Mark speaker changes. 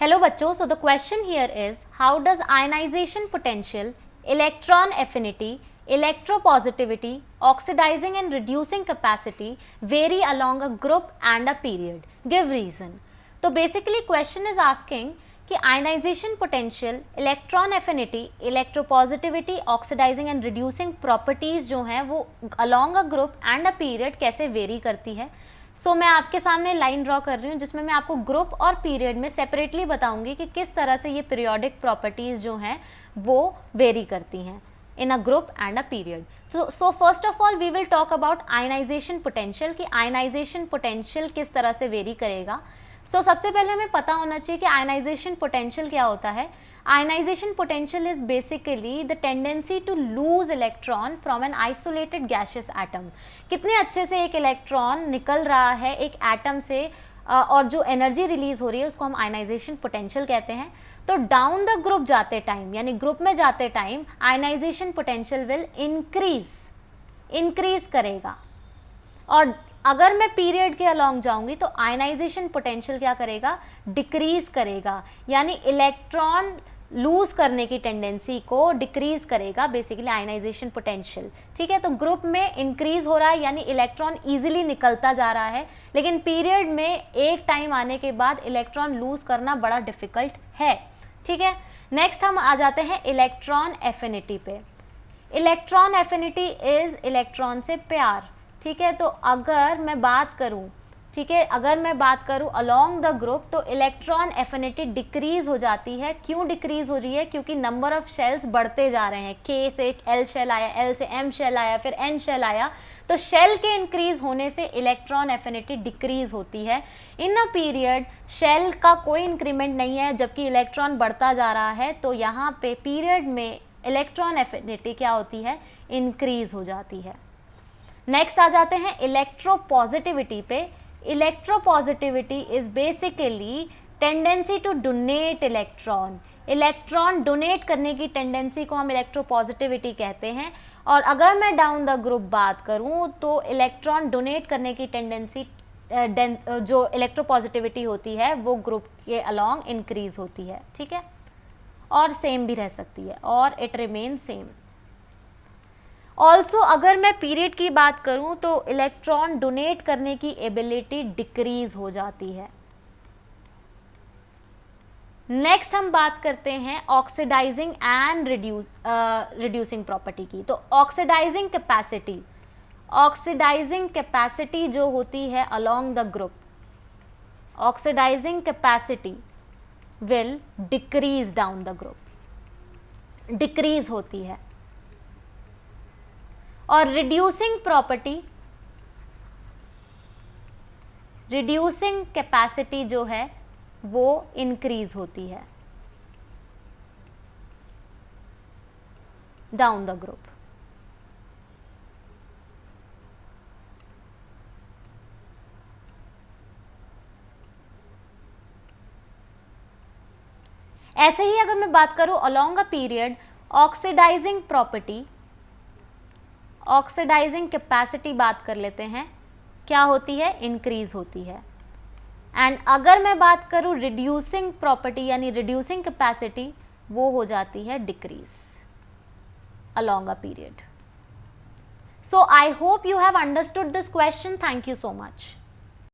Speaker 1: Hello बच्चों, so the question here is how does ionization potential, electron affinity, electropositivity, oxidizing and reducing capacity vary along a group and a period. Give reason. तो basically question is asking कि ionization potential, electron affinity, electropositivity, oxidizing and reducing properties जो हैं वो along a group and a period कैसे vary करती है. मैं आपके सामने लाइन ड्रॉ कर रही हूँ जिसमें मैं आपको ग्रुप और पीरियड में सेपरेटली बताऊंगी कि किस तरह से ये पीरियोडिक प्रॉपर्टीज जो हैं वो वेरी करती हैं in a group and a period. So first of all we will talk about ionization potential कि ionization potential किस तरह से vary करेगा. सबसे पहले हमें पता होना चाहिए कि ionization potential क्या होता है. Ionization potential is basically the tendency to lose electron from an isolated gaseous atom. कितने अच्छे से एक इलेक्ट्रॉन निकल रहा है एक एटम से और जो एनर्जी रिलीज हो रही है उसको हम आयनाइजेशन पोटेंशियल कहते हैं. तो डाउन द ग्रुप जाते टाइम यानी ग्रुप में जाते time ionization potential will increase करेगा. और अगर मैं पीरियड के अलॉन्ग जाऊंगी तो आयनाइजेशन पोटेंशियल क्या करेगा, डिक्रीज करेगा. यानी इलेक्ट्रॉन लूज करने की टेंडेंसी को डिक्रीज करेगा बेसिकली आयनाइजेशन पोटेंशियल. ठीक है, तो ग्रुप में इंक्रीज हो रहा है यानी इलेक्ट्रॉन इजीली निकलता जा रहा है, लेकिन पीरियड में एक टाइम आने के बाद इलेक्ट्रॉन लूज करना बड़ा डिफिकल्ट है. ठीक है, नेक्स्ट हम आ जाते हैं इलेक्ट्रॉन एफिनिटी पे. इलेक्ट्रॉन एफिनिटी इज इलेक्ट्रॉन से प्यार. ठीक है, तो अगर मैं बात करूं, ठीक है, अगर मैं बात करूं अलोंग द ग्रुप तो इलेक्ट्रॉन एफिनिटी डिक्रीज हो जाती है. क्यों डिक्रीज हो रही है, क्योंकि नंबर ऑफ शेल्स बढ़ते जा रहे हैं. K से L शेल आया, L से M शेल आया, फिर N शेल आया, तो शेल के इंक्रीज होने से इलेक्ट्रॉन एफिनिटी डिक्रीज होती है. इन अ पीरियड शेल का कोई इंक्रीमेंट नहीं है जबकि इलेक्ट्रॉन बढ़ता जा रहा है, तो यहाँ पे पीरियड में इलेक्ट्रॉन एफिनिटी क्या होती है, इंक्रीज हो जाती है. नेक्स्ट आ जाते हैं इलेक्ट्रोपॉजिटिविटी पे. Electropositivity is basically tendency to donate electron. Electron donate करने की टेंडेंसी को हम इलेक्ट्रोपॉजिटिविटी कहते हैं. और अगर मैं डाउन द ग्रुप बात करूं तो इलेक्ट्रॉन डोनेट करने की टेंडेंसी जो इलेक्ट्रोपॉजिटिविटी होती है वो ग्रुप के अलॉन्ग इंक्रीज होती है. ठीक है, और सेम भी रह सकती है और इट रिमेन सेम. ऑल्सो अगर मैं पीरियड की बात करूं तो इलेक्ट्रॉन डोनेट करने की एबिलिटी डिक्रीज हो जाती है. नेक्स्ट हम बात करते हैं ऑक्सीडाइजिंग एंड रिड्यूसिंग प्रॉपर्टी की. तो ऑक्सीडाइजिंग कैपेसिटी जो होती है along the group, oxidizing capacity will decrease down the group, decrease होती है. और रिड्यूसिंग प्रॉपर्टी, रिड्यूसिंग कैपेसिटी जो है वो इंक्रीज होती है डाउन द ग्रुप. ऐसे ही अगर मैं बात करूं along a period, oxidizing property, oxidizing capacity बात कर लेते हैं, क्या होती है, इंक्रीज होती है. एंड अगर मैं बात करूं रिड्यूसिंग प्रॉपर्टी यानी रिड्यूसिंग कैपेसिटी, वो हो जाती है decrease along a period. So I hope you have understood this question. Thank you so much.